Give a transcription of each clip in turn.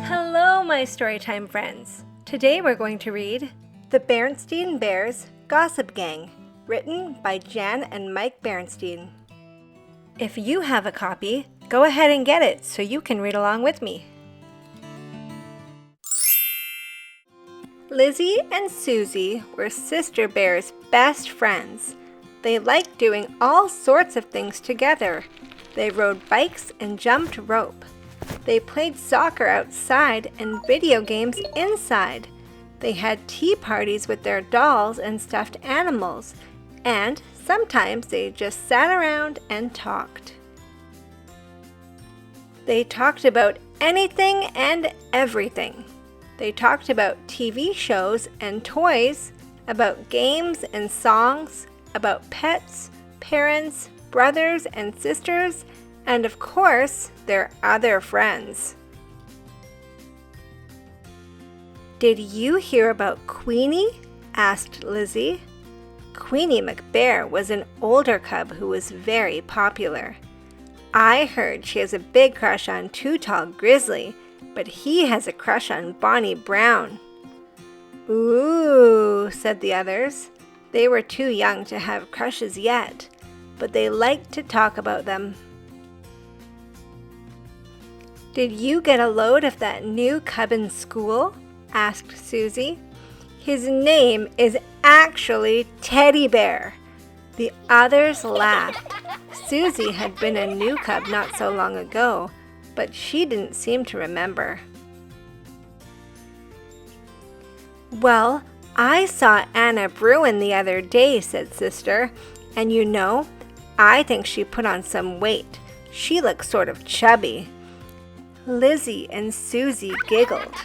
Hello, my Storytime friends. Today we're going to read The Berenstain Bears Gossip Gang, written by Jan and Mike Berenstain. If you have a copy, go ahead and get it so you can read along with me. Lizzy and Suzie were sister bears' best friends. They liked doing all sorts of things together. They rode bikes and jumped rope. They played soccer outside and video games inside. They had tea parties with their dolls and stuffed animals, and sometimes they just sat around and talked. They talked about anything and everything. They talked about TV shows and toys, about games and songs, about pets, parents, brothers and sisters, and of course, their other friends. "Did you hear about Queenie?" asked Lizzy. Queenie McBear was an older cub who was very popular. "I heard she has a big crush on Too Tall Grizzly, but he has a crush on Bonnie Brown." "Ooh," said the others. They were too young to have crushes yet, but they liked to talk about them. "Did you get a load of that new cub in school?" asked Suzie. "His name is actually Teddy Bear." The others laughed. Suzie had been a new cub not so long ago, but she didn't seem to remember. "Well, I saw Anna Bruin the other day," said Sister, "and you know, I think she put on some weight. She looks sort of chubby." Lizzy and Suzie giggled.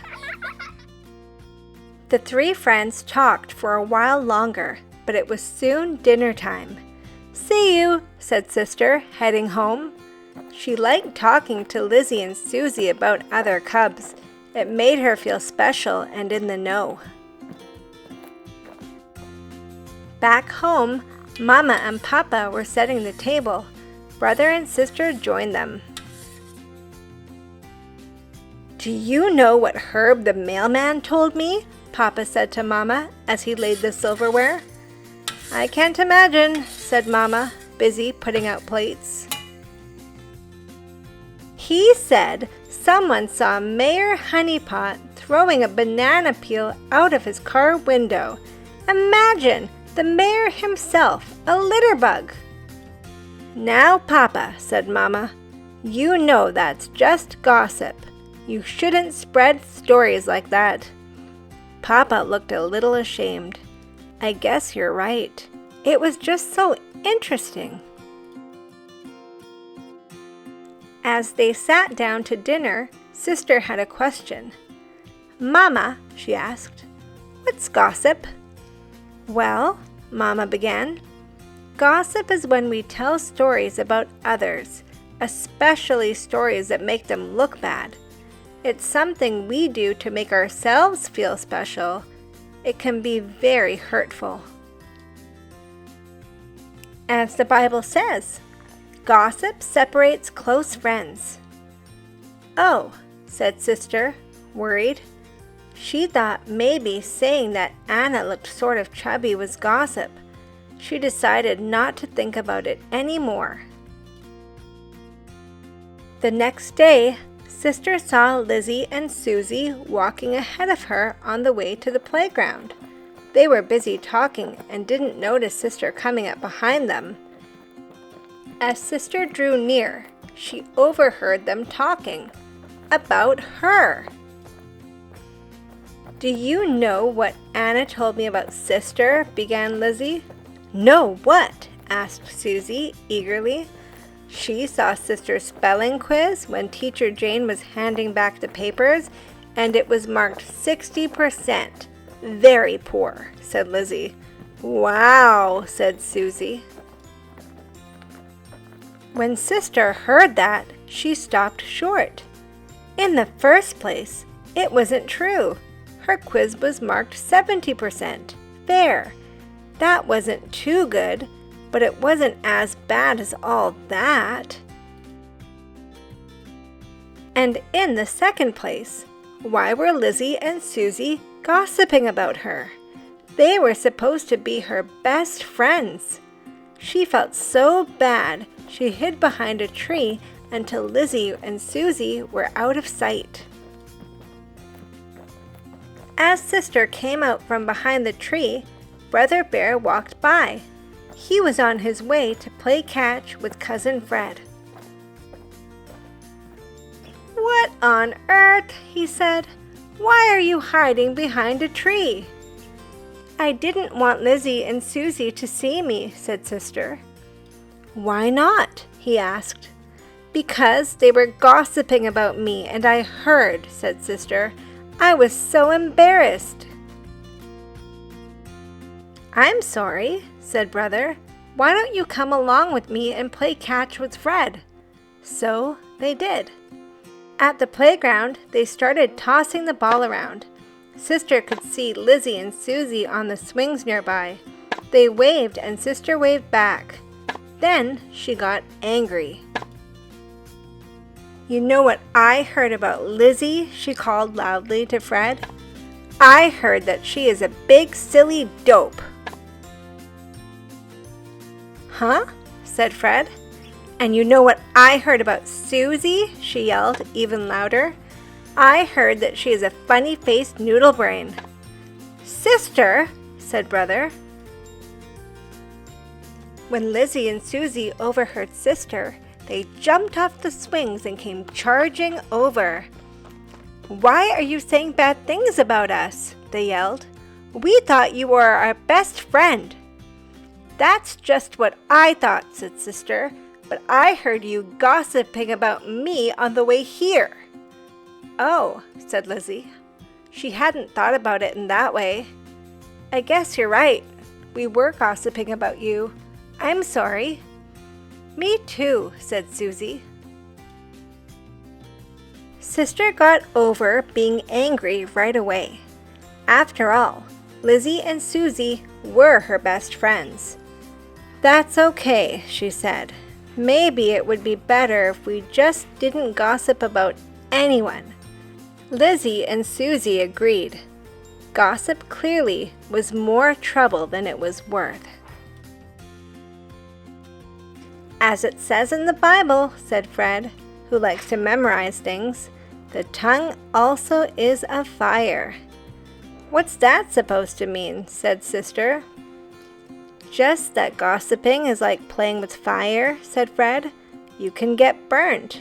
The three friends talked for a while longer, but it was soon dinner time. "See you," said Sister, heading home. She liked talking to Lizzy and Suzie about other cubs. It made her feel special and in the know. Back home, Mama and Papa were setting the table. Brother and sister joined them. "Do you know what Herb the mailman told me?" Papa said to Mama as he laid the silverware. "I can't imagine," said Mama, busy putting out plates. "He said someone saw Mayor Honeypot throwing a banana peel out of his car window. Imagine, the mayor himself, a litter bug." "Now, Papa," said Mama, "you know that's just gossip. You shouldn't spread stories like that." Papa looked a little ashamed. "I guess you're right. It was just so interesting." As they sat down to dinner, Sister had a question. "Mama," she asked, "what's gossip?" "Well," Mama began, "gossip is when we tell stories about others, especially stories that make them look bad. It's something we do to make ourselves feel special. It can be very hurtful. As the Bible says, gossip separates close friends." "Oh," said Sister, worried. She thought maybe saying that Anna looked sort of chubby was gossip. She decided not to think about it anymore. The next day, Sister saw Lizzy and Suzie walking ahead of her on the way to the playground. They were busy talking and didn't notice Sister coming up behind them. As Sister drew near, she overheard them talking about her. "Do you know what Anna told me about Sister?" began Lizzy. "No, what?" asked Suzie eagerly. "She saw Sister's spelling quiz when Teacher Jane was handing back the papers, and it was marked 60%. Very poor," said Lizzy. "Wow," said Suzie. When Sister heard that, she stopped short. In the first place, it wasn't true. Her quiz was marked 70%. Fair. That wasn't too good, but it wasn't as bad as all that. And in the second place, Why were Lizzy and Suzie gossiping about her? They were supposed to be her best friends. She felt so bad, she hid behind a tree until Lizzy and Suzie were out of sight. As Sister came out from behind the tree, Brother Bear walked by. He was on his way to play catch with Cousin Fred. "What on earth?" he said. "Why are you hiding behind a tree?" "I didn't want Lizzy and Suzie to see me," said Sister. "Why not?" he asked. "Because they were gossiping about me and I heard," said Sister. "I was so embarrassed." "I'm sorry," said Brother. "Why don't you come along with me and play catch with Fred?" So they did. At the playground, they started tossing the ball around. Sister could see Lizzy and Suzie on the swings nearby. They waved and Sister waved back. Then she got angry. "You know what I heard about Lizzy?" she called loudly to Fred. "I heard that she is a big silly dope." "Huh?" said Fred. "And you know what I heard about Suzie?" she yelled even louder. "I heard that she is a funny-faced noodle brain." "Sister," said Brother. When Lizzy and Suzie overheard Sister, they jumped off the swings and came charging over. "Why are you saying bad things about us?" they yelled. "We thought you were our best friend." "That's just what I thought," said Sister, "but I heard you gossiping about me on the way here." "Oh," said Lizzy. She hadn't thought about it in that way. "I guess you're right. We were gossiping about you. I'm sorry." "Me too," said Suzie. Sister got over being angry right away. After all, Lizzy and Suzie were her best friends. "That's okay," she said. "Maybe it would be better if we just didn't gossip about anyone." Lizzy and Suzie agreed. Gossip clearly was more trouble than it was worth. "As it says in the Bible," said Fred, who likes to memorize things, "the tongue also is a fire." "What's that supposed to mean?" said Sister. "Just that gossiping is like playing with fire," said Fred. "You can get burnt."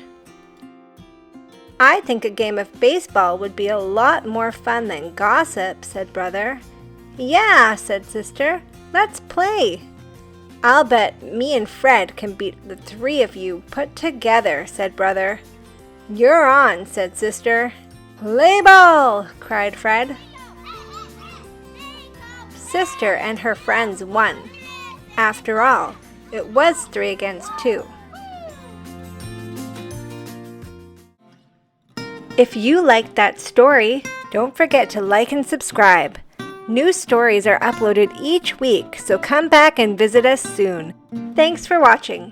"I think a game of baseball would be a lot more fun than gossip," said Brother. "Yeah," said Sister. "Let's play." "I'll bet me and Fred can beat the three of you put together," said Brother. "You're on," said Sister. "Play ball!" cried Fred. Sister and her friends won. After all, it was 3 against 2. If you liked that story, don't forget to like and subscribe. New stories are uploaded each week, so come back and visit us soon. Thanks for watching.